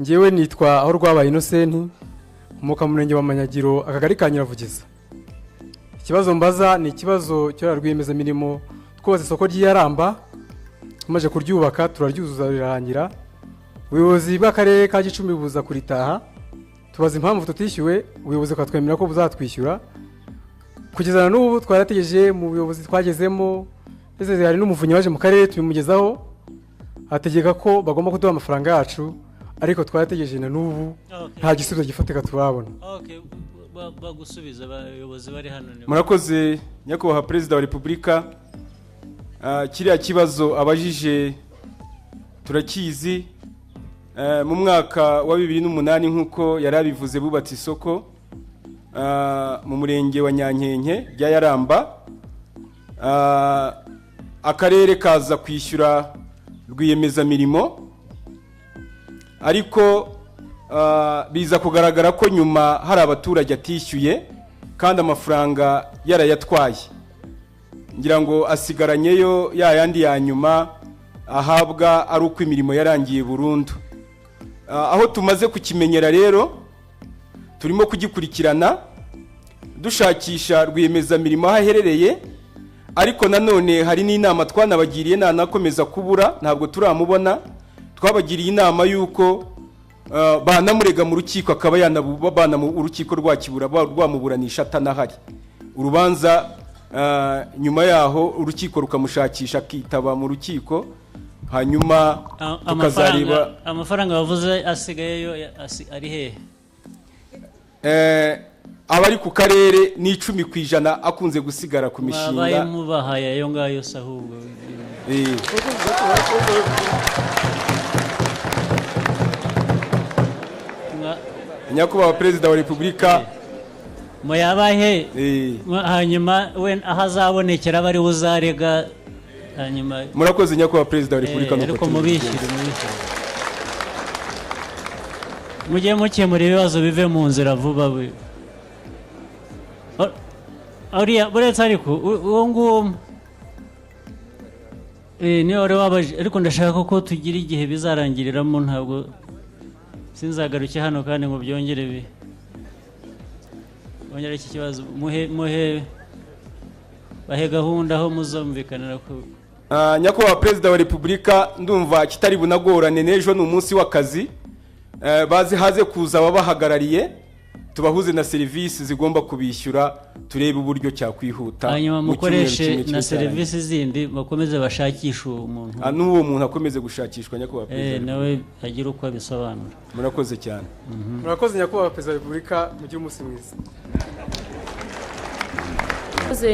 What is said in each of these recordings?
Ngewe nitwa aho rwabaye Innocent umuka mu murenge wa Manyagiro akagari ka Nyiravugiza. Ikibazo mbaza ni ikibazo cyo rwiyemeza mirimo twose isoko ry'Iyaramba tumaje kuryubaka turaryuzuza rirangira. Ubuyobozi bw'akarere ka Gicumbi buza kuritaha tubaza impamvu tutishyuwe ubuyobozi kwatwemera ko buzatwishyura. Kugeza n'ubu twarategereje mu buyobozi twagezemo ndetse hari n'umuvunyi waje mu karere tubimugezaho ategeka ko bagomba kuduha amafaranga yacu ariko twarategereje na n'ubu nta gisubizo gifatika turabona. Bagusubiza abayobozi bari hano. Murakoze nyakubahwa Perezida wa Repubulika. Kiriya kibazo abajije turakizi. Mu mwaka wa 2008 nkuko yarabivuze bubatse isoko mu murenge wa Nyankenke rya Yaramba, akarere kaza kwishyura rwiyemeza mirimo ariko biza kugaragara ko nyuma hari abaturage atishyuye kandi amafaranga yarayatwaye, ngira ngo asigaranyeyo yandi ya nyuma ahabwa ari uko imirimo yarangiye burundu. Aho tumaze kukimenyera rero turimo kugikurikirana dushakisha rwiyemeza mirimo aherereye, ariko nanone hari n'inama twanabagiriye nanakomeza kubura ntabwo turamubona. Twabagiriye inama yuko banamurega mu rukiko akaba yanabana mu urukiko rwakibura rwamuburanisha atanahari urubanza, nyuma yaho urukiko rukamushakisha akitaba mu rukiko, hanyuma tukazareba amafaranga bavuze asigayeyo ari hehe. Abari ku karere ni 10% akunze gusigara ku mishinga. Babaye mubahaye ayo ngayo sahubwo. Nyakubahwa Perezida wa Repubulika muyabahe hanyuma ahazabonekera bari uzarega hanyuma. Murakoze nyakubahwa Perezida wa Repubulika nuko mubishyire mujye mukemura ibibazo bive mu nzira vuba. Ariya buretse ariko uwo nguwo ni ore wabaje, ariko ndashaka ko tugira igihe bizarangiriramo, ntabwo sinzagaruke hano kandi ngo byongere bongere iki kibazo. Muhe bahe gahunda aho muzumvikanira ko. Nyakubahwa Perezida wa Repubulika, ndumva kitari bunagorane n'ejo n'umunsi w'akazi, bazi haze kuza ababahagarariye tubahuze na serivisi zigomba kubishyura turebe uburyo cyakwihuta, hanyuma mukoreshe na serivisi zindi bakomeze bashakisha umuntu n'uwo muntu akomeze gushakishwa. Nyakubahwa Perezida nawe agira uko abisobanura. Murakoze cyane. Murakoze nyakubahwa Perezida wa Repubulika, mugire umunsi mwiza.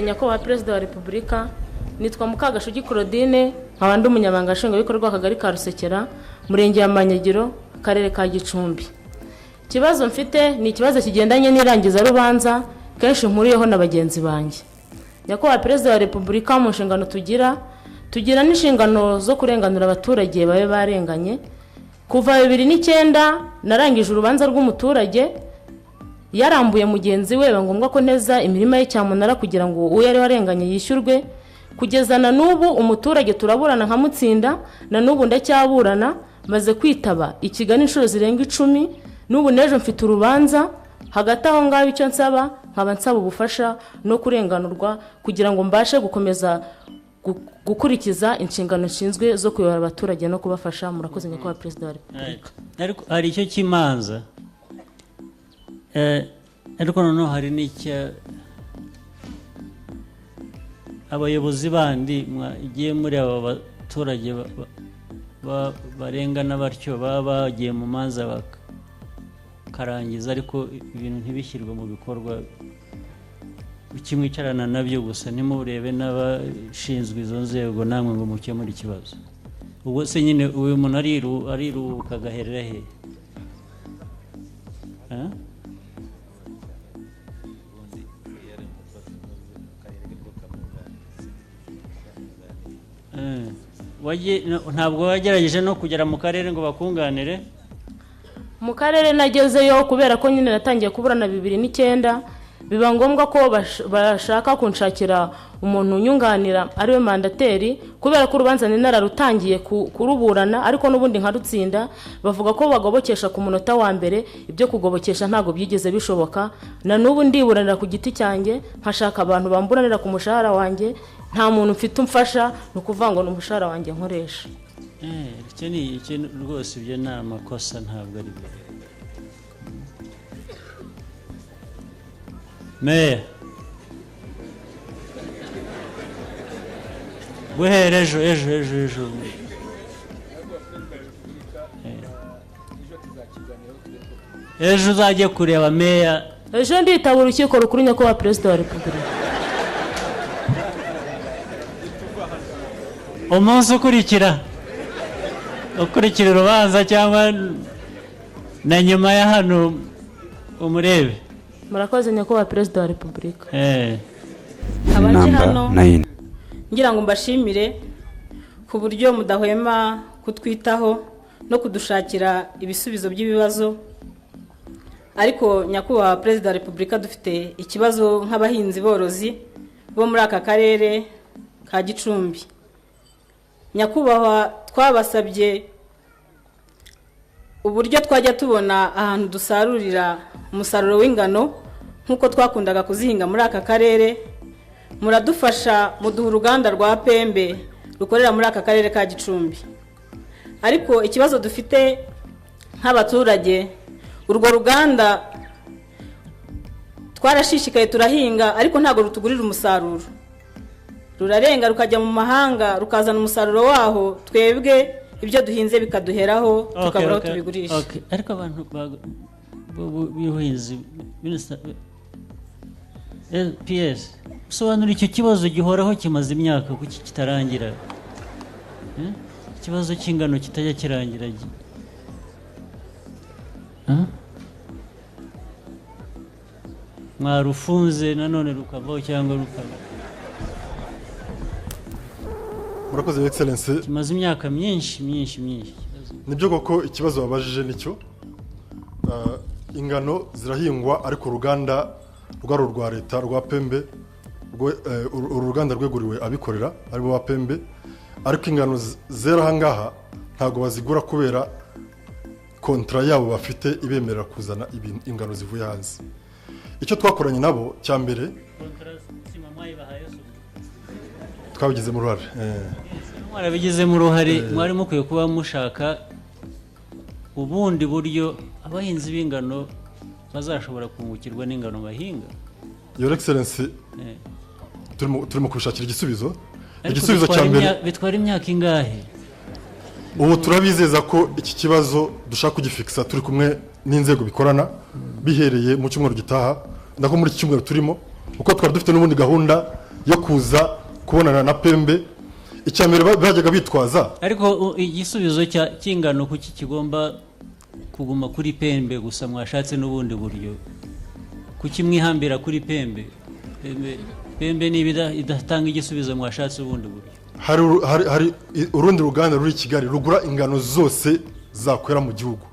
Nyakubahwa Perezida wa Repubulika, nitwa Mukagashugi Claudine, nkaba ndi umunyamabanga nshingwabikorwa akagari ka Rusekera, murenge wa Manyagiro, akarere ka Gicumbi. Ikibazo mfite ni ikibazo kigendanye n'irangiza rubanza kenshi nkuriyeho na bagenzi banjye. Nyakubahwa Perezida wa Repubulika, mu nshingano tugira n'inshingano zo kurenganura abaturage babe barenganye. Kuva 2009 narangije urubanza rw'umuturage yarambuye mugenzi we, ngombwa ko neza imirima ye cyamunara kugira ngo uwo yari warenganye yishyurwe. Kugeza na n'ubu umuturage turaburana nkamutsinda, na n'ubu ndacyaburana, maze kwitaba ikigani inshuro zirenga 10. N'ubu nejo mfite urubanza. Hagati aho ngaho icyo nsaba, nkaba nsaba ubufasha no kurenganurwa kugira ngo mbashe gukomeza gukurikiza inshingano nshinzwe zo kuyobora abaturage no kubafasha. Murakoze nyakubahwa Perezida wa Repubulika. Ariko hari icyo kimanza, ariko noneho hari n'icyo abayobozi bandi mwagiye muri aba baturage barengana batyo baba bagiye mu manza bakarangiza, ariko ibintu ntibishyirwe mu bikorwa. Ukimwicarana nabyo gusa ntimurebe n'abashinzwe izo nzego namwe ngo mukemure ikibazo. Ubwo se nyine uyu muntu ariruka agaherera he? Ntabwo wagerageje no kugera mu karere ngo bakunganire? Mu karere nagezeyo kubera ko nyine natangiye kuburana 2009 biba ngombwa ko bashaka kunshakira umuntu unyunganira ariwe mandateri kubera ko urubanza nararutangiye kuruburana ariko n'ubundi nkarutsinda bavuga ko bagobokesha ku munota wa mbere ibyo kugobokesha ntago byigeze bishoboka na n'ubu ndiburanira ku giti cyanjye nkashaka abantu bamburanira ku mushahara wanjye nta muntu mfite umfasha no kuvanga no umushahara wanjye nkoresha icyo rwose ibyo ni amakosa ntabwo ari byo Meya guhera ejo ejo uzajye kureba meya ejo nditaba urukiko rukuru nyakubahwa perezida wa repubulika umunsi ukurikira urubanza cyangwa na nyuma ya hano umurebe murakoze nyakubahwa perezida wa repubulika abanje hano ngira ngo mbashimire ku buryo mudahwema kutwitaho no kudushakira ibisubizo by'ibibazo ariko nyakubahwa perezida wa repubulika dufite ikibazo nk'abahinzi borozi bo muri aka karere ka Gicumbi nyakubahwa twabasabye uburyo twajya tubona ahantu dusarurira umusaruro w'ingano nk'uko twakundaga kuzihinga muri aka karere muradufasha muduha uruganda rwa Pembe rukorera muri aka karere ka Gicumbi ariko ikibazo dufite nk'abaturage urwo ruganda twarashishikaye turahinga ariko ntago rutugurira umusaruro rurarenga rukajya mu mahanga rukazana umusaruro waho twebwe ibyo duhinze bikaduheraho tukabura aho tubigurisha ariko abantu b'ubuhinzi PS sobanura icyo kibazo gihoraho kimaze imyaka kuki kitarangira ikibazo cy'ingano kitajya kirangira mwarufunze nanone rukavaho cyangwa rukava murakoze excellence kimaze imyaka myinshi nibyo koko ikibazo babajije nicyo ingano zirahingwa ariko uruganda rwa leta rwa Pembe uruganda rweguriwe abikorera aribo ba Pembe ariko ingano zera ahangaha ntago bazigura kubera kontra yabo bafite ibemerera kuzana ingano zivuye hanze icyo twakoranye nabo cya mbere twabigizemo uruhare mwarabigizemo uruhare mwari mukwiye kuba mushaka ubundi buryo abahinzi b'ingano bazashobora kungukirwa n'ingano bahinga Your Excellency turimo kubishakira igisubizo cya mbere bitwara imyaka ingahe ubu turabizeza ko iki kibazo dushaka kugifikisa turi kumwe n'inzego bikorana bihereye mu cyumweru gitaha ndako muri iki cyumweru turimo uko twari dufite n'ubundi gahunda yo kuza kubonana na Pembe icyambere bajyaga bitwaza ariko igisubizo cy'ingano kuki kigomba kuguma kuri Pembe gusa mwashatse n'ubundi buryo kuki mwihambira kuri Pembe niba idatanga igisubizo mwashatse ubundi buryo hari urundi ruganda ruri Kigali rugura ingano zose zakwera mu gihugu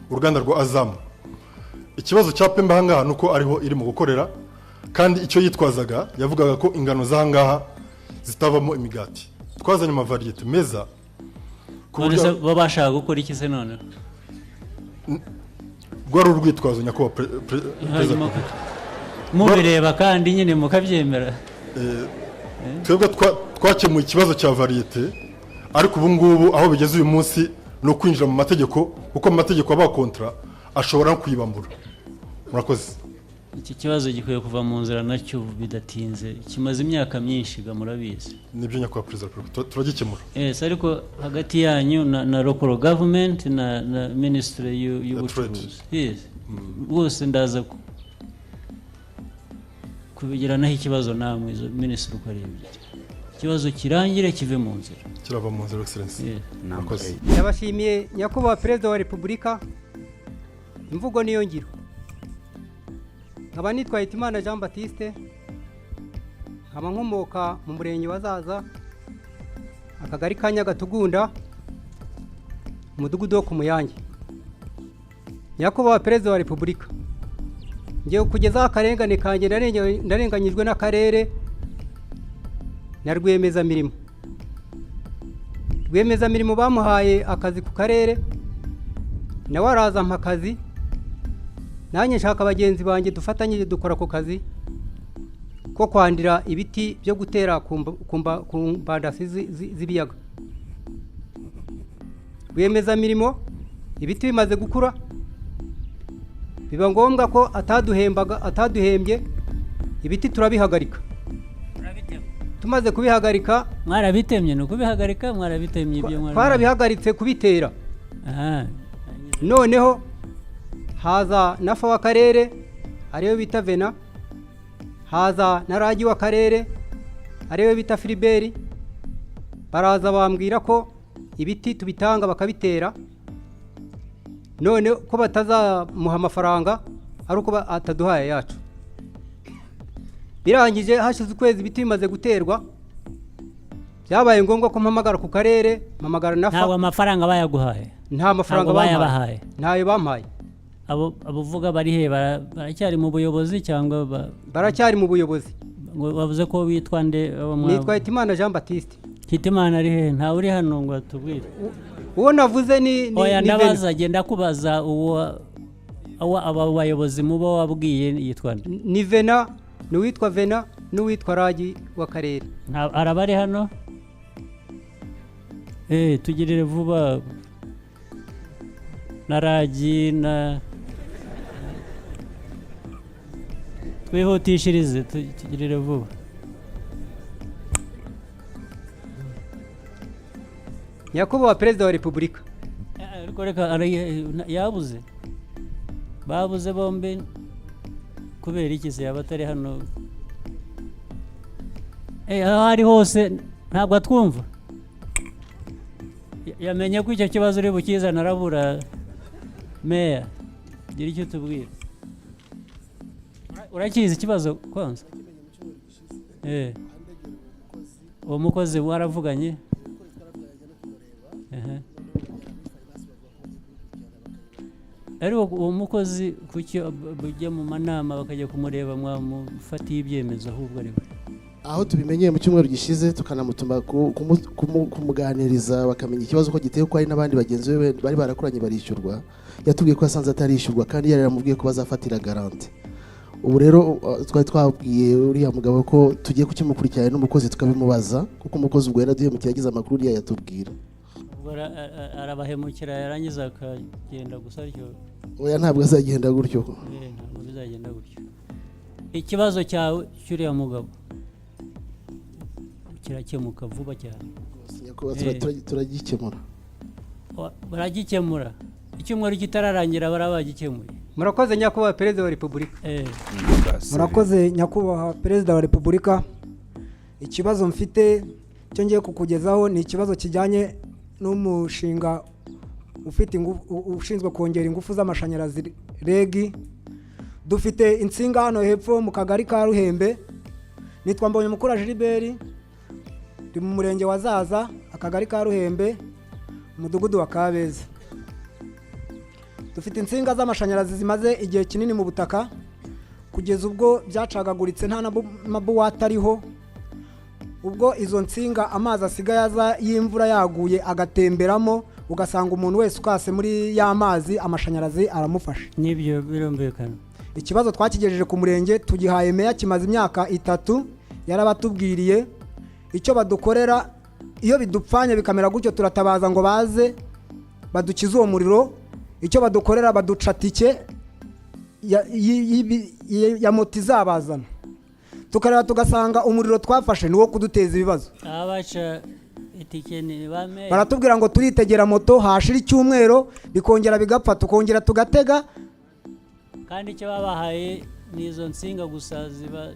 uruganda rwa Azamu ikibazo cya Pembe ahangaha nuko ariho iri mu gukorera kandi icyo yitwazaga yavugaga ko ingano z'ahangaha zitavamo imigati twazanye amavariyete meza baba bashaka gukora iki se none rwari urwitwazo nyakubahwa perezida mubireba kandi nyine mukabyemera twebwe twakemuye ikibazo cya variyete ariko ubu ngubu aho bigeze uyu munsi ni ukwinjira mu mategeko kuko mu mategeko aba kontra ashobora no kuyibambura murakoze iki kibazo gikwiye kuva mu nzira nacyo bidatinze kimaze imyaka myinshi murabizi nibyo nyakubahwa perezida turagikemura ariko hagati yanyu na local government na ministry y'ubucuruzi bose ndaza kubigiranaho ikibazo namwe izo ministry uko ari ebyiri ikibazo kirangire kive mu nzira kirava mu nzira excellence murakoze ndabashimiye nyakubahwa perezida wa repubulika imvugo niyo ngiro nkaba nitwa Hitimana Jean Baptiste nkaba nkomoka mu murenge wa Zaza akagari ka Nyagatugunda umudugudu wo ku Muyange nyakubahwa perezida wa repubulika ngiye kugezaho akarengane kanjye ndarenganyijwe n'akarere na rwiyemezamirimo. Rwiyemezamirimo bamuhaye akazi ku karere, nawe araza mpa akazi, nanjye nshaka bagenzi banjye dufatanyije dukora ku kazi ko kwandira ibiti byo gutera ku mbandasi z'ibiyaga. Rwiyemezamirimo ibiti bimaze gukura, biba ngombwa ko ataduhembye, ibiti turabihagarika. Tumaze kubihagarika, mwarabitemye no kubihagarika, mwarabitemye ibyo twarabihagaritse kubitera. Noneho haza nafa w'akarere ariyo bita Vena, haza na Ragi w'akarere ariyo bita Filiberi, baraza bambwira ko ibiti tubitanga bakabitera, none ko batazamuha amafaranga ari uko ataduhaye yacu. Birangije hashize ukwezi ibiti bimaze guterwa, byabaye ngombwa ko mpamagara ku karere, mpamagara nafa. Ntabwo amafaranga bayaguhaye? Nta mafaranga bayabahaye, ntayo bampaye. Abuvuga bari he? Baracyari mu buyobozi cyangwa baracyari mu buyobozi? Wavuze ko witwa nde? Nitwa Hitimana Jean Baptiste. Hitimana ari he? Ntawe uri hano ngo atubwire. Uwo navuze ni oya, ndabaza, genda kubaza uwo aba bayobozi mubo wabwiye yitwa nde? Ni Vena, n'uwitwa Vena, n'uwitwa Ragi w'akarere. Arabari hano? Tugirire vuba na Ragi na twihutishirize, tugirire vuba. Nyakubahwa Perezida wa Repubulika. Reka yabuze, babuze bombi kubera iki se yaba atari hano? Aho ari hose ntabwo atwumva. Yamenye ko icyo kibazo uri bukizana arabura. Meya, gira icyo tubwira. Urakizi ikibazo kwanza? Uwo mukozi waravuganye? Ariko uwo mukozi kuki bujya mu manama bakajya kumureba mwamufatiye ibyemezo ahubwo ari we? Aho tubimenyeye mu cyumweru gishize tukanamutuma kumuganiriza bakamenya ikibazo ko giteye, ko hari n'abandi bagenzi be bari barakoranye barishyurwa, yatubwiye ko asanze atarishyurwa kandi yari yaramubwiye ko bazafatira garante. Ubu rero twari twabwiye uriya mugabo ko tugiye kukimukurikirana n'umukozi tukabimubaza, kuko umukozi ubwo yaraduhemukiye yagize amakuru uriya yatubwira. Arabahemukira yarangiza akagenda gusa aryo? Oya, ntabwo azagenda gutyo. Ntabwo bizagenda gutyo. Ikibazo cyawe cy'uriya mugabo kirakemuka vuba cyane. Turagikemura. Baragikemura? Icyumweru kitararangira barabagikemuye? Murakoze Nyakubahwa Perezida wa Repubulika. Murakoze Nyakubahwa Perezida wa Repubulika. Ikibazo mfite cyo ngiye kukugezaho ni ikibazo kijyanye n'umushinga ushinzwe kongera ingufu z'amashanyarazi REG. Dufite insinga hano hepfo mu kagari ka Ruhembe. Nitwa Mbonyumukura Gilbert, ndi mu murenge wa Zaza, akagari ka Ruhembe, umudugudu wa Kabeza. Dufite insinga z'amashanyarazi zimaze igihe kinini mu butaka, kugeza ubwo byacagaguritse nta mabuwate ariho. Ubwo izo nsinga amazi asigaye aza y'imvura yaguye agatemberamo, ugasanga umuntu wese ukase muri ya mazi amashanyarazi aramufasha. Nibyo birumvikana. Ikibazo twakigejeje ku murenge, tugihaye meya, kimaze imyaka 3, yarabatubwiriye icyo badukorera. Iyo bidupfanye bikamera gutyo turatabaza ngo baze badukize uwo muriro. Icyo badukorera baduca tike ya moto izabazana, tukareba tugasanga umuriro twafashe ni wo kuduteza ibibazo. Abaca itike ni bame, baratubwira ngo turitegera moto, hashira icyumweru bikongera bigapfa, tukongera tugatega. Kandi icyo babahaye ni izo nsinga gusa ziba.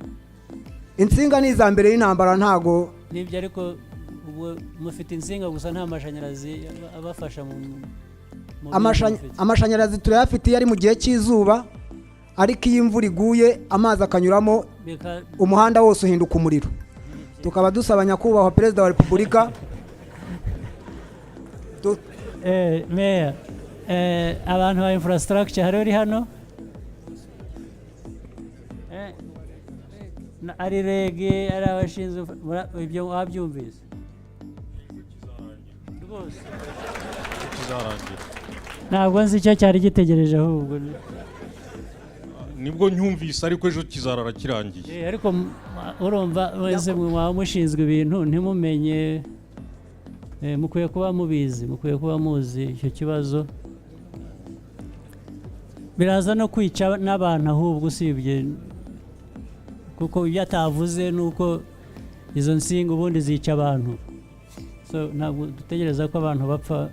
Insinga ni iza mbere y'intambara ntago nibyo, ariko ubwo mufite insinga gusa nta mashanyarazi abafasha mu amashanyarazi turayafite yari mu gihe cy'izuba, ariko iyo imvura iguye amazi akanyuramo umuhanda wose uhinduka umuriro. Tukaba dusaba Nyakubahwa Perezida wa Repubulika Meya, abantu ba infrastructure hari uri hano? ari rege ari abashinzwe ibyo wabyumvise rwose ntabwo nzi icyo cyari gitegereje ahubwo nibwo nyumvise ariko ejo kizarara kirangiye ariko urumva wese mwaba mushinzwe ibintu ntimumenye mukwiye kuba mubizi mukwiye kuba muzi icyo kibazo biraza no kwica n'abantu ahubwo usibye kuko ibyo atavuze ni uko izo nsinga ubundi zica abantu ntabwo dutegereza ko abantu bapfa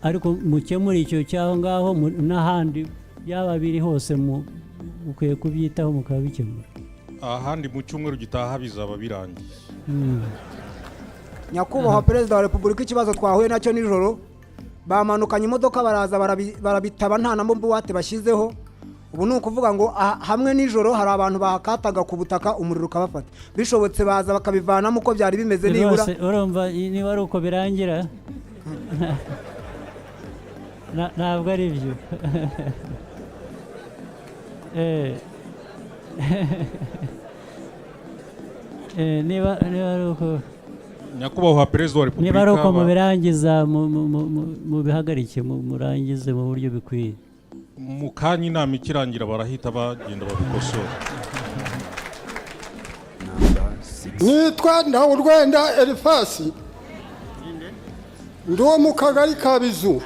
ariko mukemura icyo cyaho ngaho n'ahandi byaba biri hose mukwiye kubyitaho mukabikemura ahandi mu cyumweru gitaha bizaba birangiye nyakubahwa perezida wa repubulika ikibazo twahuye nacyo nijoro bamanukanye imodoka baraza barabitaba nta na buwate bashyizeho ubu ni ukuvuga ngo hamwe nijoro hari abantu bahakataga ku butaka umuriro ukabafata bishobotse baza bakabivanamo uko byari bimeze nibura urumva niba ari uko birangira ntabwo ari byo niba ari uko nyakubahwa perezida wa repubulika niba ari uko mubirangiza mubihagarike murangize mu buryo bikwiye mu kanya inama ikirangira barahita bagenda babikosora nitwa Ntawurwenda Elifasi ndi wo mu kagari ka Bizu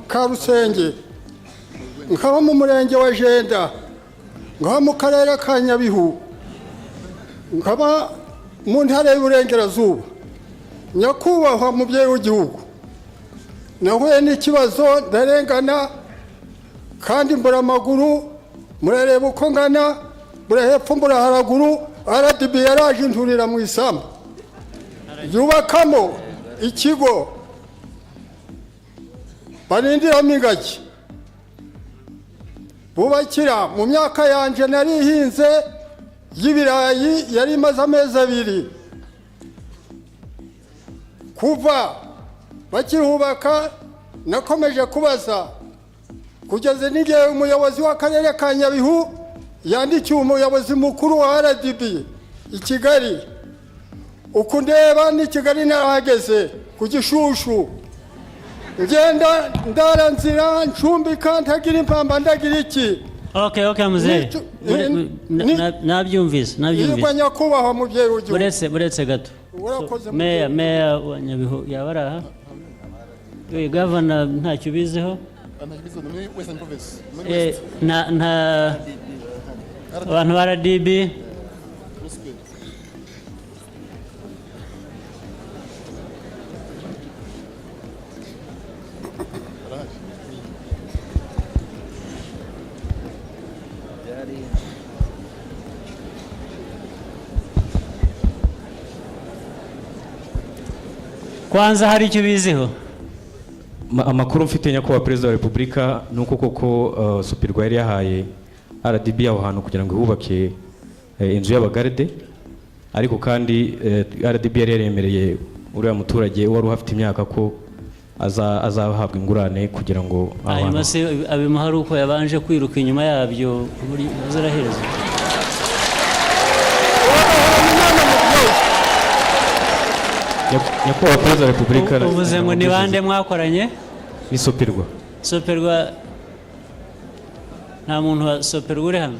ka Rusenge nkaba mu murenge wa Jenda nkaba mu karere ka Nyabihu nkaba mu ntara y'Uburengerazuba nyakubahwa mubyeyi w'igihugu nahuye n'ikibazo ndarengana kandi mbura amaguru murareba uko ngana mbura hepfo mbura haraguru RDB yaraje inturira mu isambu yubakamo ikigo barindiramo ingagi bubakira mu myaka yanje narihinze y'ibirayi yari imaze amezi 2 kuva bakirubaka nakomeje kubaza kugeza n'igihe umuyobozi w'akarere ka Nyabihu yandikiye umuyobozi mukuru wa RDB i Kigali uko ndeba ni Kigali narahageze ku Gishushu ngenda ndaranzira ncumbika ntagira impamba ndagira iki okay muzee nabyumvise yirwa nyakubahwa mubyeyi w'igihugu buretse gato meya wa Nyabihu yabaraha gavana ntacyo biziho nta abantu ba RDB kwanza hari icyo biziho amakuru mfite nyakubahwa perezida wa repubulika ni uko koko Supirwa yari yahaye RDB aho hantu kugira ngo ihubake inzu y'abagarde ariko kandi RDB yari yaremereye uriya muturage wari uhafite imyaka ko azahabwa ingurane kugira ngo hanyuma se abimuhari uko yabanje kwiruka inyuma yabyo zirahereza nyakubahwa perezida wa repubulika uvuze ngo ni bande mwakoranye ni Supirwa nta muntu wa Supirwa uri hano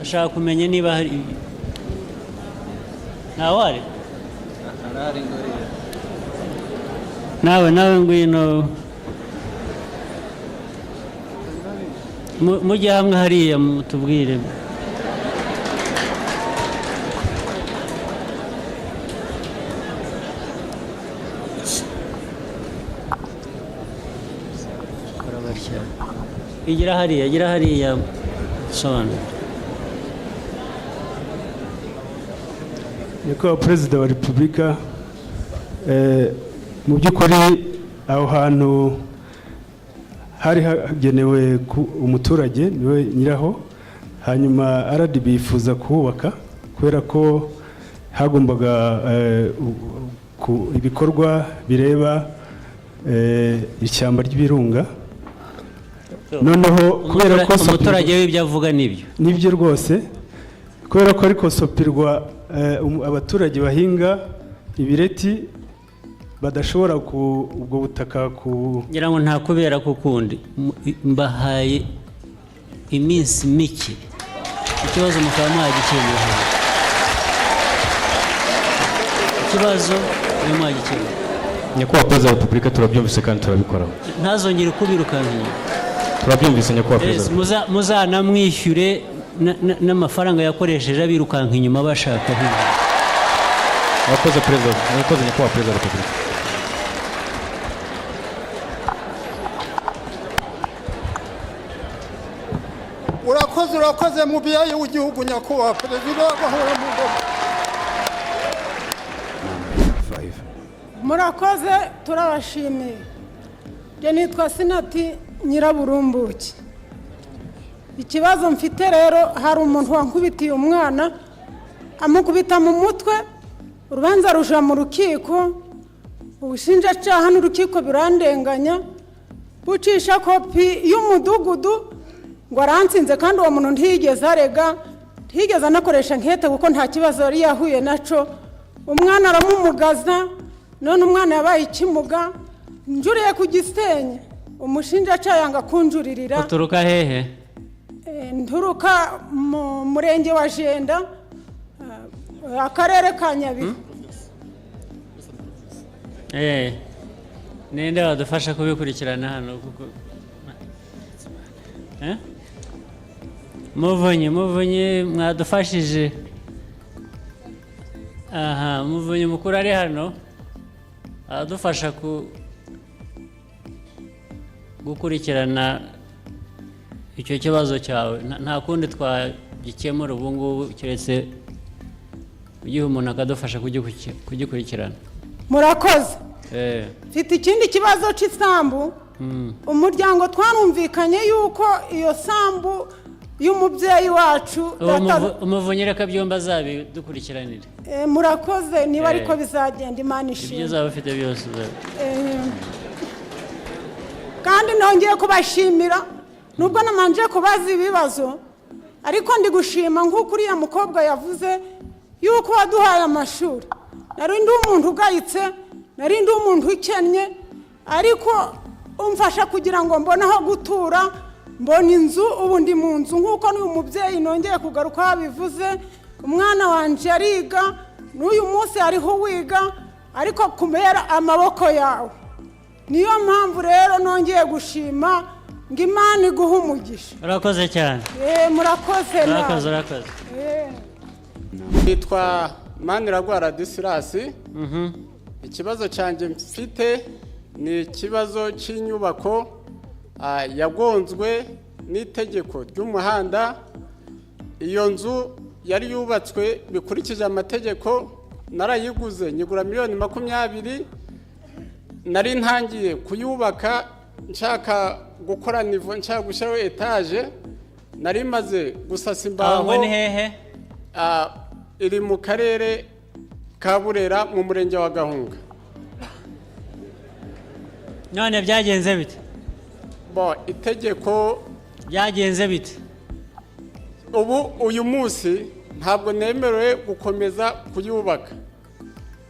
ashaka kumenya niba hari ntawari nawe ngwino mujye hamwe hariya mutubwire igira hariya sobanura nyakubahwa perezida wa repubulika mu by'ukuri aho hantu hari hagenewe umuturage niwe nyiraho hanyuma RDB yifuza kuhubaka kubera ko hagombaga ibikorwa bireba ishyamba ry'ibirunga noneho kubera ko umuturage w'ibyo avuga nibyo rwose kubera ko ariko sopirwa abaturage bahinga ibireti badashobora ubwo butaka ngira ngo nta kubera kukundi mbahaye iminsi mike ikibazo mukaba mwagikemura ikibazo ni mwagikemura nyakubahwa perezida wa repubulika turabyumvise kandi turabikoraho ntazongere kubirukanka inyuma turabyumvise nyakubahwa perezida muzanamwishyure n'amafaranga yakoresheje abirukanka inyuma bashaka murakoze perezida murakoze nyakubahwa perezida wa repubulika urakoze mubyeyi w'igihugu nyakubahwa perezida bahora mu ngoma. murakoze turabashimiye njye nitwa Sinati Nyiraburumbuke. Ikibazo mfite rero hari umuntu wankubitiye umwana amukubita mu mutwe urubanza ruja mu rukiko ubushinjacyaha n'urukiko birandenganya bucisha kopi y'umudugudu ngo aransinze kandi uwo muntu ntiyigeze arega ntiyigeze anakoresha nkete kuko nta kibazo yari yahuye naco umwana aramumugaza none umwana yabaye ikimuga njuriye ku Gisenyi umushinjacyaha yanga kunjuririra. Uturuka hehe? Nturuka mu murenge wa Jenda akarere ka Nyabihu. Ninde wadufasha kubikurikirana hano kuko Muvunyi mwadufashije. Aha, Muvunyi mukuru ari hano adufasha gukurikirana icyo kibazo cyawe. Nta kundi twagikemura ubu ngubu keretse ugiye umuntu akadufasha kugikurikirana. Murakoze. Mfite ikindi kibazo cy'isambu. Umuryango twarumvikanye yuko iyo sambu y'umubyeyi wacu Umuvunyi reka byomba zabidukurikiranire. Murakoze niba ariko bizagenda Imana ishimwe. Ibyo zaba ufite byose. Kandi nongeye kubashimira nubwo namanje kubaza ibibazo ariko ndi gushima nk'uko uriya mukobwa yavuze yuko waduhaye amashuri. Nari ndi umuntu ugayitse, nari ndi umuntu ukennye ariko umfasha kugira ngo mbone aho gutura, mbona inzu, ubu ndi mu nzu nk'uko n'uyu mubyeyi nongeye kugaruka wabivuze. Umwana wanje ariga n'uyu munsi ariho wiga ariko kumera amaboko yawe. Niyo mpamvu rero nongeye gushima ngo Imana iguhe umugisha. Urakoze cyane. Murakoze nawe. Urakoze. Nitwa Maniragwara Disirasi. Ikibazo cyanjye mfite ni ikibazo cy'inyubako yagonzwe n'itegeko ry'umuhanda. Iyo nzu yari yubatswe bikurikije amategeko, narayiguze nyigura $20,000,000. Nari ntangiye kuyubaka nshaka gukora nivo, nshaka gushyiraho etaje. Nari maze gusasa imbaho. Aho ni hehe? Iri mu karere ka Burera mu murenge wa Gahunga. None byagenze bite? Itegeko byagenze bite? Ubu uyu munsi ntabwo nemerewe gukomeza kuyubaka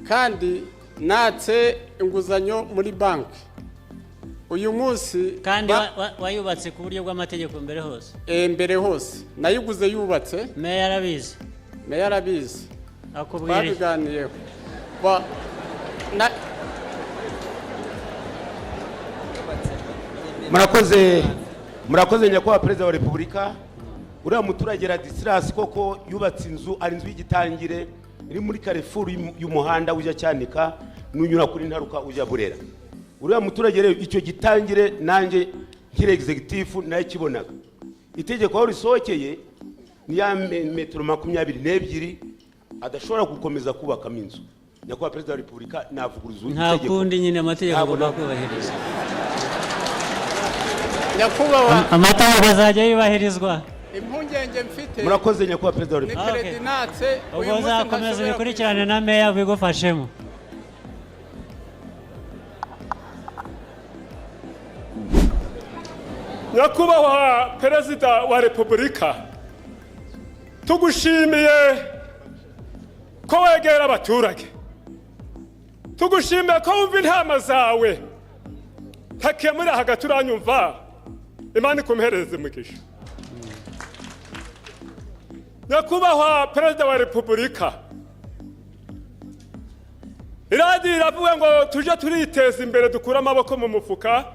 kandi natse inguzanyo muri banki. Uyu munsi kandi wayubatse ku buryo bw'amategeko mbere hose? Mbere hose nayiguze yubatse. Meya arabizi? Meya arabizi. Akubwira babiganiyeho. Murakoze nyakubahwa perezida wa repubulika. Uriya muturage Radisirasi koko yubatse inzu, ari inzu y'igitangire iri muri Carrefour y'umuhanda ujya Cyanika n'unyura kuri Ntaruka ujya Burera. Uriya muturage rero icyo gitangire nanjye nkire executive naye kibonaga. Itegeko aho risohokeye ni ya metero 22 adashobora gukomeza kubakamo inzu. Nyakubahwa perezida wa repubulika navuguruza itegeko. Nta kundi nyine amategeko agomba kubahiriza. Nyakubahwa amategeko azajya yubahirizwa. Impungenge mfite. Murakoze nyakubahwa perezida wa repubulika. Ni credit natse uyu munsi uzakomeza bikurikirane na meya bigufashemo. nyakubahwa perezida wa repubulika tugushimiye ko wegera abaturage, tugushimiye ko wumva intama zawe, ntakemura hagati uranyumva, Imana ikumhereze umugisha. Nyakubahwa perezida wa repubulika, iradiyo iravuga ngo tuje turiteza imbere dukura amaboko mu mufuka.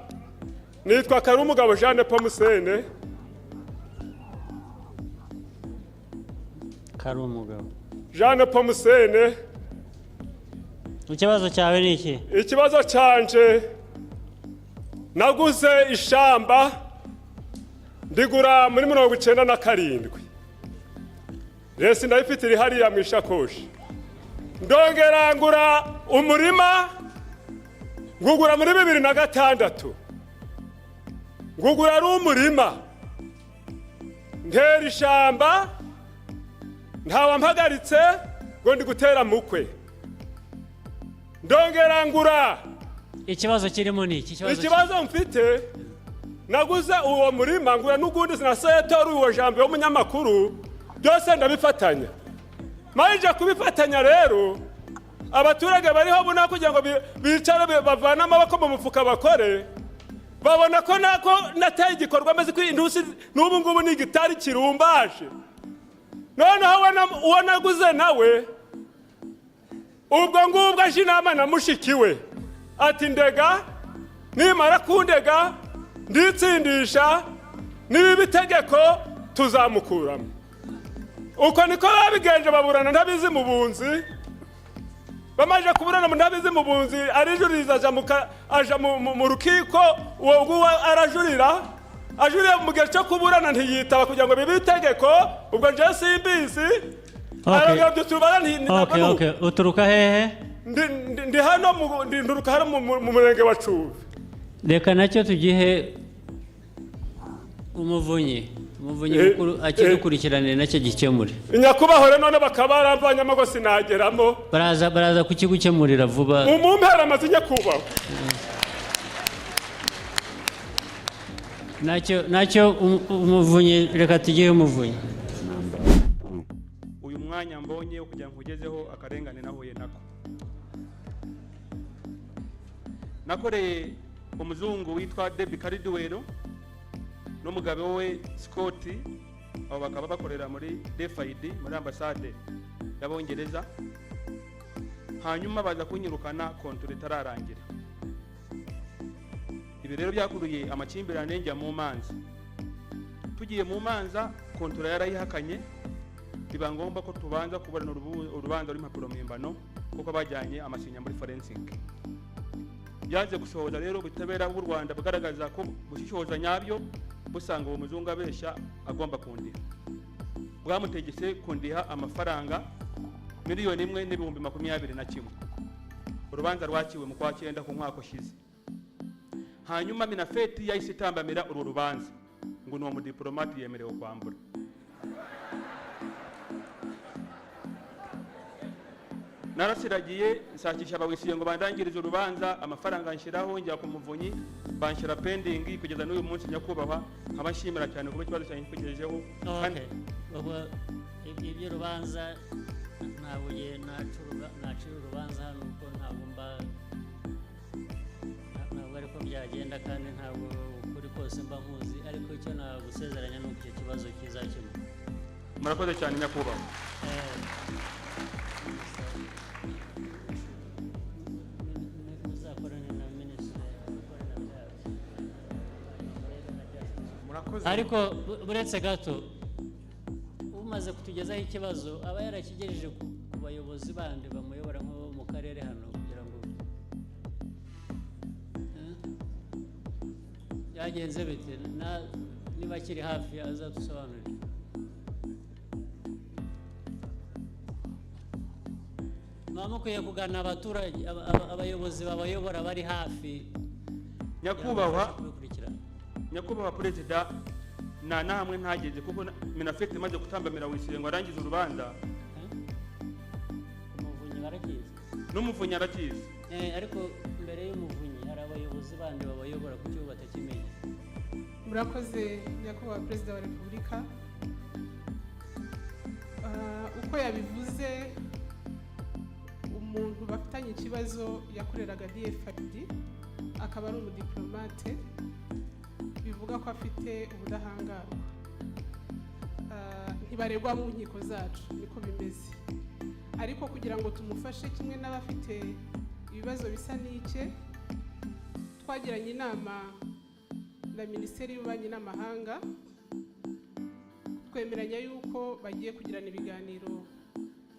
Nitwa Karumugabo Jean Paul Musene. Karumugabo Jean Paul Musene. Ikibazo cyawe ni iki? Ikibazo cyanje, naguze ishamba ndigura muri 97. Resi ndayifitira hariya mu ishakoshi. Ndongera ngura umurima ngugura muri 2006. Ngugura ari umurima, ntera ishamba, ntawa mpagaritse ngo ndi gutera mukwe. Ndongera ngura. Ikibazo kirimo ni iki? Ikibazo mfite, naguze uwo murima ngura n'ugundi sinasetora uwo jambo w'umunyamakuru, byose ndabifatanya. Maje kubifatanya rero, abaturage bariho buna kugira ngo bicare bavana amaboko mu mufuka bakore, babona ko nako nateye igikorwa maze ko indusi n'ubu ngubu ni gitari kirumbaje. Noneho uwo naguze nawe ubwo ngubwo aje inama na mushikiwe ati ndega nimara kundega nditsindisha nibi bitegeko tuzamukuramo. Uko niko babigenje baburana ntabizi mu bunzi, bamaje kuburana mu ntabizi mu bunzi, arijuriza aja mu rukiko, uwo nguwo arajurira, ajuriye mu gihe cyo kuburana ntiyitaba kugira ngo bibe itegeko. Ubwo nje simbizi aragabye tubara Okay, uturuka hehe? Ndi hano nduruka hano mu murenge wa Cuve. Reka nacyo tugihe umuvunyi mukuru akidukurikiranire nacyo gikemure. Nyakubahwa none bakabaramvanya amago sinageramo. Baraza kukigukemurira vuba. Umumpera amaze nyakubahwa. Nacyo umuvunyi, reka tugihe umuvunyi. Uyu mwanya mbonye wo kugira ngo ugezeho akarengane nahuye nako. Nakoreye umuzungu witwa Debbie Cariduelo n'umugabo we Scott, abo bakaba bakorera muri DFID muri ambassade y'Abongereza. Hanyuma baza kunyirukana konture tararangira. Ibi rero byakuruye amakimbirane njya mu manza. Tugiye mu manza konture yarayihakanye, biba ngombwa ko tubanza kuburana urubanza rw'impapuro mpimbano kuko bajyanye amasinya muri forensic. Yaje gusohoza rero ubutabera bw'u Rwanda bugaragaza ko bushishoza nyabyo, busanga uwo muzungu abeshya agomba kundiha. Bwamutegetse kundiha amafaranga $1,021,000. Urubanza rwaciwe mu kwa 9 ku mwaka ushize. Hanyuma Minafeti yahise itambamira uru rubanza ngo ni umudiplomate yemerewe kwambura. Narasiragiye nsakisha abawisiye ngo bandangirize urubanza, amafaranga nshiraho njya ku muvunyi banshira pending kugeza n'uyu munsi nyakubahwa. Abashimira cyane kuba ikibazo cyane kugejejeho. Ibyo rubanza ntabuye nacira urubanza hano uko ntabwo ariko byagenda kandi ntabwo ukuri kose mba nkuzi, ariko icyo nagusezeranya nuko icyo kibazo kizakemuka. Murakoze cyane nyakubahwa. Ariko buretse gato umaze kutugezaho ikibazo aba yarakigejeje ku bayobozi bandi bamuyobora nko mu karere hano kugira ngo yagenze bite, niba kiri hafi azadusobanurira. Mukwiye kugana abaturage, abayobozi babayobora bari hafi. Nyakubahwa perezida, nta namwe ntageze kuko Minafeti imaze gutambamira wisiye ngo arangize urubanza. Umuvunyi barakizi n'umuvunyi arakizi. Ariko mbere y'umuvunyi hari abayobozi bandi babayobora ku cyo batakimenya. murakoze nyakubahwa perezida wa repubulika. Uko yabivuze, umuntu bafitanye ikibazo yakoreraga DFID akaba ari umudiplomate, bivuga ko afite ubudahangarwa, ntibaregwa mu nkiko zacu, niko bimeze. Ariko kugira ngo tumufashe kimwe n'abafite ibibazo bisa n'icye, twagiranye inama na Minisiteri y'Ububanyi n'Amahanga, twemeranya yuko bagiye kugirana ibiganiro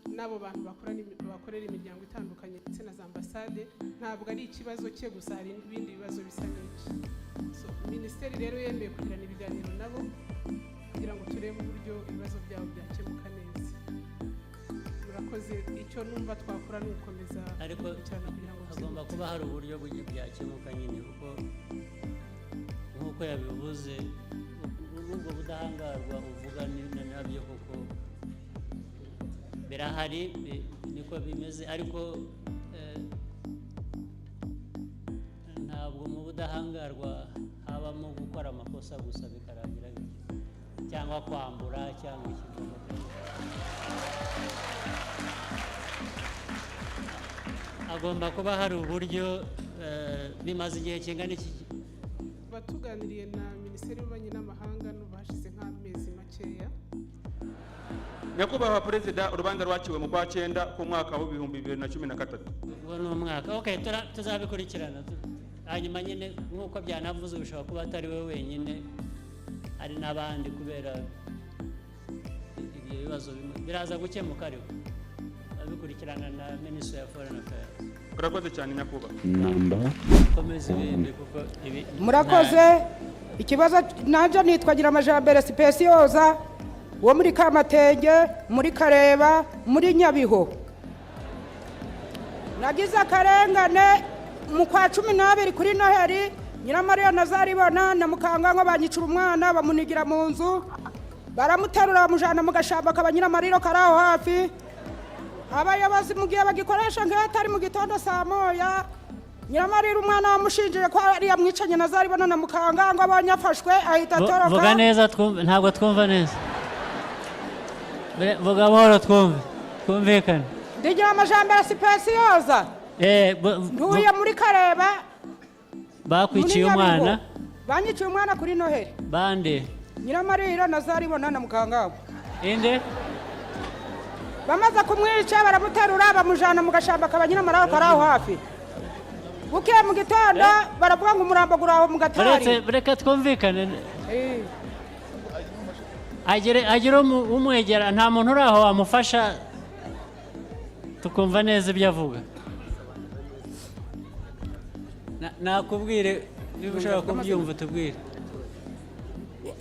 n'abo bantu bakorera imiryango itandukanye ndetse na za ambasade. Ntabwo ari ikibazo cye gusa, hari n'ibindi bibazo bisa n'iki. Minisiteri rero yemeye kugirana ibiganiro nabo kugira ngo turebe uburyo ibibazo byabo byakemuka neza. Murakoze, icyo numva twakora ni ugukomeza cyane kugira ngo hagomba kuba hari uburyo byakemuka nyine, kuko nk'uko yabivuze n'ubwo budahangarwa uvuga nabyo koko birahari, niko bimeze, ariko ntabwo mu budahangarwa habamo gukora amakosa gusa bikarangira bityo, cyangwa kwambura cyangwa ikintu. Agomba kuba hari uburyo. Bimaze igihe kingana iki batuganiriye na Minisiteri y'Ububanyi n'Amahanga, n'ubu hashize nk'amezi makeya. Nyakubahwa Perezida, urubanza rwaciwe mu kwa 9 ku mwaka wa 2013. Uwo ni umwaka. Okay, tuzabikurikirana. Hanyuma nyine nk'uko byanavuze, bishobora kuba atari we wenyine, hari n'abandi, kubera ibyo bibazo biraza gukemuka, ariko abikurikirana na Ministry of Foreign Affairs. Urakoze cyane nyakubahwa. Komeza ibindi kuko ibi. Murakoze. Ikibazo nanje nitwagira amajambere Specioza wo muri Kamatenge, muri Kareba, muri Nyabiho. Nagize akarengane mu kwa 12 kuri Noheri, Nyiramariya Nazaribona na Mukangango banyicura umwana bamunigira mu nzu, baramuterura bamujana mu gashamba kaba Nyiramariro karaho hafi. Abayobozi mu gihe bagikoresha nk'atari mu gitondo saa moya, Nyiramariro umwana wamushinjije ko ari yamwicanye Nazaribona na Mukangango abanyafashwe ahita atoroka. Vuga neza ntabwo twumva neza. Vuga buhoro twumvikane. Ndigira amajambere Specioza. Ntuye muri Kareba. Bakwiciye umwana. Banyiciye umwana kuri Noheri. Bande. Nyiramariro Nazaribona na Mukangango. Inde? Bamaze kumwica baramuterura bamujana mu gashamba kaba Nyiramariro karaho hafi. Buke mu gitondo baravuga ngo umurambo guraho mu gatari. Reka twumvikane. Agire umwegera, nta muntu uraho wamufasha tukumva neza ibyo avuga. Nakubwire niba ushaka kubyumva tubwire.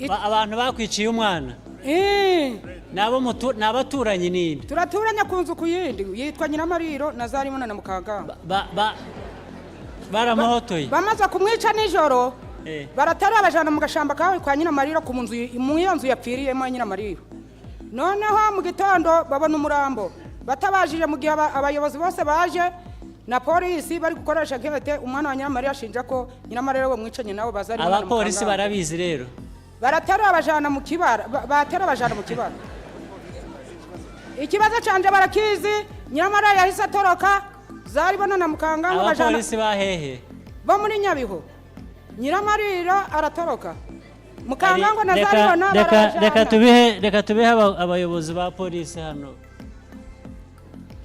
Abantu bakwiciye umwana. N'abaturanyi ninde? Turaturanya ku nzu ku yindi, yitwa Nyiramariro Nazaribona na Mukangango. Baramuhotoye. Bamaze kumwica nijoro, baratari abajana mu gashamba kawe kwa Nyiramariro ku nzu, mu iyo nzu yapfiriyemo Nyiramariro. Noneho mu gitondo babona umurambo, batabajije mu gihe abayobozi bose baje na polisi bari gukoresha nkete, umwana wa Nyiramariro ashinja ko Nyiramariro we mwicanye nabo bazari. Abapolisi barabizi rero. Baratera abajana mu kibara, batera abajana mu kibara. Ikibazo canje barakizi, Nyiramariro yahise atoroka, Zaribona na Mukangango bajana. Abapolisi bahehe? Bo muri Nyabiho. Nyiramariro aratoroka. Mukangango na Zaribona barajana. Reka tubihe abayobozi ba polisi hano.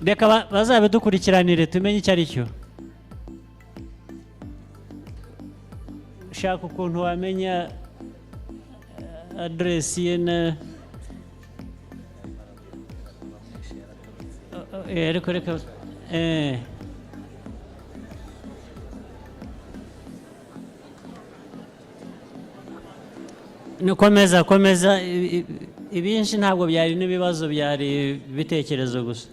Reka bazabidukurikiranire tumenye icyo ari cyo. Shaka ukuntu wamenya address ye na reka komeza ibinshi ntabwo byari n'ibibazo, byari ibitekerezo gusa.